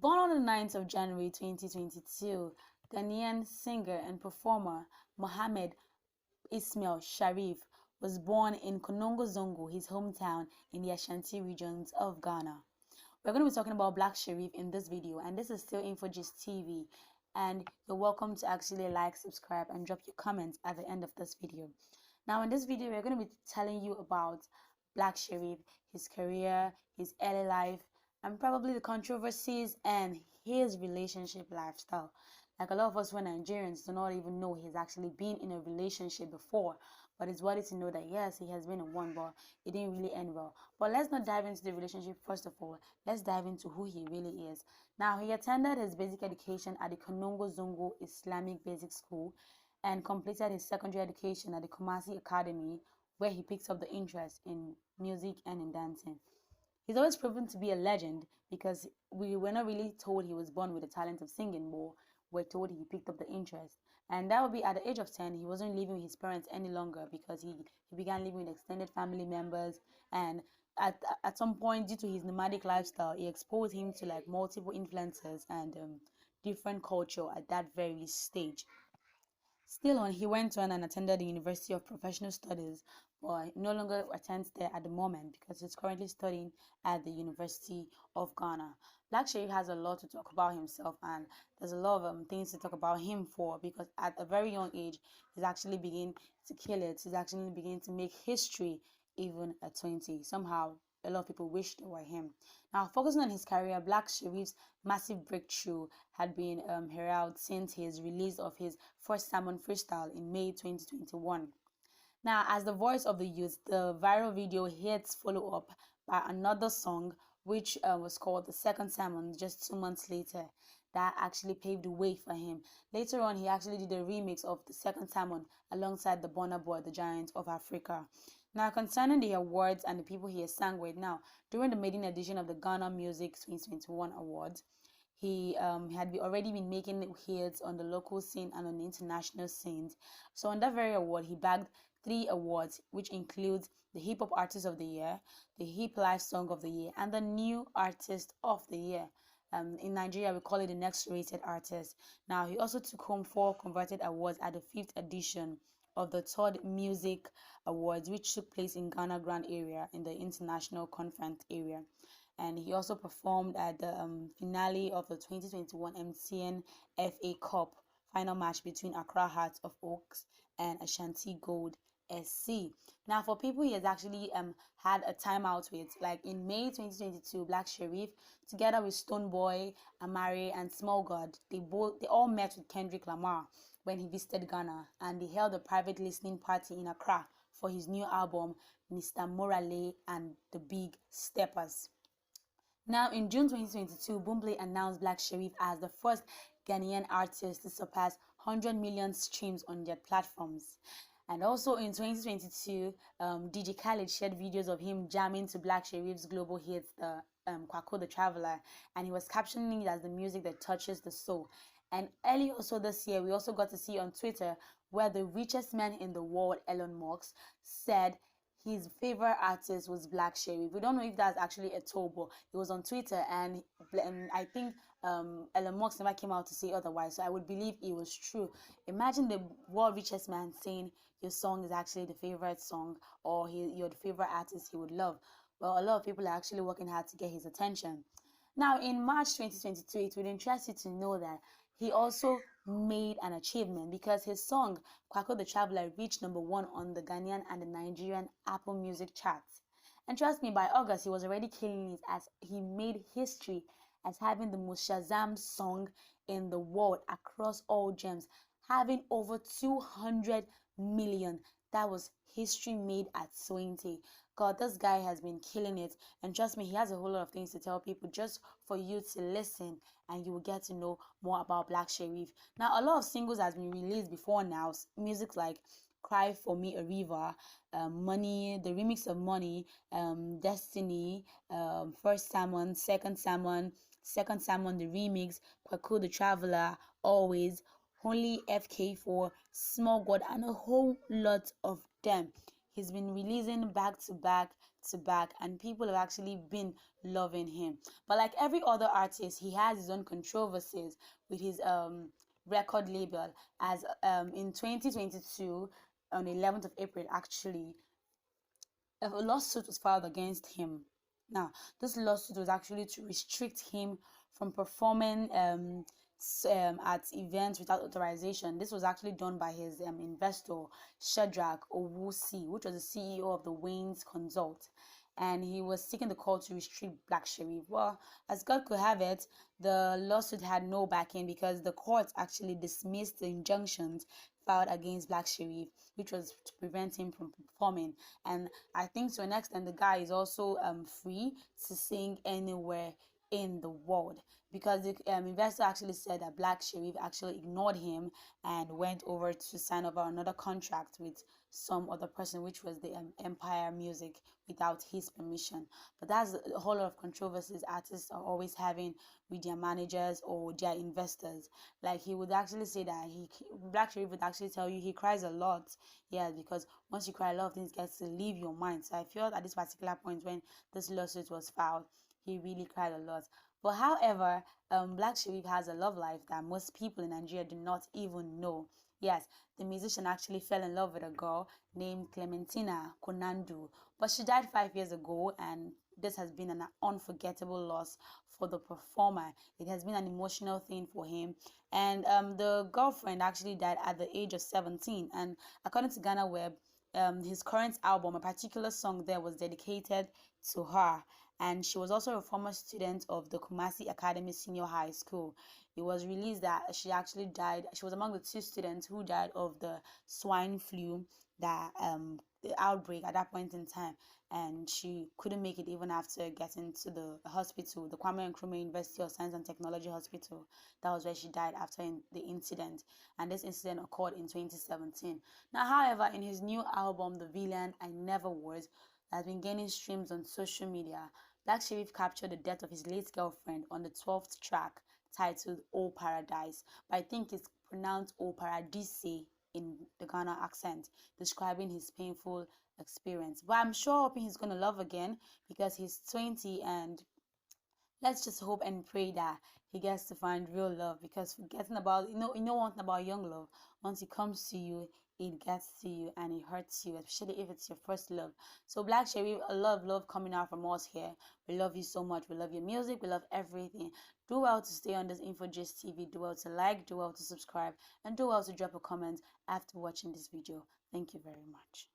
Born on the 9th of January 2022, Ghanaian singer and performer Mohammed Ismail Sharif was born in Konongo Zongo, his hometown in the Ashanti regions of Ghana. We're going to be talking about Black Sharif in this video, and this is still INFOGIST TV, and you're welcome to actually like, subscribe, and drop your comments at the end of this video. Now, in this video, we're going to be telling you about Black Sharif, his career, his early life, and probably the controversies and his relationship lifestyle. Like a lot of us, when Nigerians, do not even know he's actually been in a relationship before, but it's worthy to know that yes, he has been in one, but it didn't really end well. But let's not dive into the relationship first of all. Let's dive into who he really is. Now, he attended his basic education at the Konongo Zongo Islamic Basic School and completed his secondary education at the Kumasi Academy, where he picked up the interest in music and in dancing. He's always proven to be a legend because we were not really told he was born with the talent of singing, but we're told he picked up the interest. And that would be at the age of 10, he wasn't living with his parents any longer because he began living with extended family members. And at some point, due to his nomadic lifestyle, it exposed him to like multiple influences and different culture at that very stage. Still on, he went on and attended the University of Professional Studies, but he no longer attends there at the moment because he's currently studying at the University of Ghana. Black Sharif has a lot to talk about himself, and there's a lot of things to talk about him for, because at a very young age, he's actually beginning to kill it. He's actually beginning to make history even at 20. Somehow, a lot of people wish they were him. Now, focusing on his career, Black Sharif's massive breakthrough had been heralded since his release of his first sermon freestyle in May 2021. Now, as the voice of the youth, the viral video hits follow up by another song, which was called The Second Sermon, just 2 months later. That actually paved the way for him. Later on, he actually did a remix of The Second Sermon alongside the Burna Boy, the Giant of Africa. Now, concerning the awards and the people he has sang with, now, during the maiden edition of the Ghana Music 2021 Awards, he had already been making hits on the local scene and on the international scenes. So on that very award, he bagged 3 awards, which includes the Hip Hop Artist of the Year, the Hip Life Song of the Year, and the New Artist of the Year. In Nigeria, we call it the Next Rated Artist. Now, he also took home 4 converted awards at the 5th edition of the 3rd Music Awards, which took place in Ghana Grand area in the International Conference area. And he also performed at the finale of the 2021 MTN FA Cup final match between Accra Hearts of Oaks and Ashanti Gold SC. Now, for people he has actually had a timeout with, like in May 2022, Black Sharif, together with Stonebwoy, Amare, and Small God, they all met with Kendrick Lamar when he visited Ghana, and they held a private listening party in Accra for his new album, Mr. Morale and the Big Steppers. Now, in June 2022, Boomplay announced Black Sharif as the first Ghanaian artist to surpass 100 million streams on their platforms. And also in 2022, DJ Khaled shared videos of him jamming to Black Sharif's global hit, the Kwako the Traveler, and he was captioning it as the music that touches the soul. And early also this year, we also got to see on Twitter where the richest man in the world, Elon Musk, said his favorite artist was Black Sharif. We don't know if that's actually a troll, but it was on Twitter, and I think Elon Musk never came out to say otherwise, so I would believe it was true. Imagine the world richest man saying your song is actually the favorite song, or you're the favorite artist he would love. Well, a lot of people are actually working hard to get his attention. Now, in March 2022, it would interest you to know that he also made an achievement, because his song Kwako the Traveler reached #1 on the Ghanaian and the Nigerian Apple Music charts. And trust me, by August he was already killing it, as he made history as having the most Shazam song in the world across all gems, having over 200 million. That was history made at 20. God, this guy has been killing it, and trust me, he has a whole lot of things to tell people just for you to listen, and you will get to know more about Black Sharif. Now, a lot of singles has been released before now, music like Cry for Me a River, Money, the remix of Money, Destiny, First Sermon, Second Sermon, the remix, Kwako the Traveler, Always, Only FK4, Small God, and a whole lot of them. He's been releasing back to back to back, and people have actually been loving him. But like every other artist, he has his own controversies with his record label. As in 2022, on the 11th of April, actually, a lawsuit was filed against him. Now, this lawsuit was actually to restrict him from performing at events without authorization. This was actually done by his investor, Shadrach Owusi, which was the CEO of the Wayne's Consult. And he was seeking the court to restrict Black Sherif. Well, as God could have it, the lawsuit had no backing because the court actually dismissed the injunctions filed against Black Sherif, which was to prevent him from performing. And I think to an extent, the guy is also free to sing anywhere in the world, because the investor actually said that Black Sherif actually ignored him and went over to sign over another contract with some other person, which was the Empire Music, without his permission. But that's a whole lot of controversies artists are always having with their managers or their investors. Like he would actually say that Black Sherif would actually tell you he cries a lot. Yeah, because once you cry, a lot of things get to leave your mind. So I feel at this particular point when this lawsuit was filed, he really cried a lot. But however, Black Sherif has a love life that most people in Nigeria do not even know. Yes, the musician actually fell in love with a girl named Clementina Konandu, but she died 5 years ago, and this has been an unforgettable loss for the performer. It has been an emotional thing for him, and the girlfriend actually died at the age of 17. And according to Ghana Web, his current album, a particular song there, was dedicated to her. And she was also a former student of the Kumasi Academy Senior High School. It was released that she actually died. She was among the 2 students who died of the swine flu, that the outbreak at that point in time, and she couldn't make it even after getting to the hospital, the Kwame Nkrumah University of Science and Technology Hospital. That was where she died after the incident, and this incident occurred in 2017. Now, however, in his new album, The Villain I Never Was, that has been gaining streams on social media, Black Sherif captured the death of his late girlfriend on the 12th track, titled "Oh Paradise," but I think it's pronounced "Oh Paradise" in the Ghana accent, describing his painful experience. But I'm sure hoping he's gonna love again, because he's 20, and let's just hope and pray that he gets to find real love, because forgetting about one thing about young love, once it comes to you, it gets to you and it hurts you, especially if it's your first love. So Black Sherif, a lot of love coming out from us here. We love you so much. We love your music, we love everything. Do well to stay on this InfoGist TV, do well to like, do well to subscribe, and do well to drop a comment after watching this video. Thank you very much.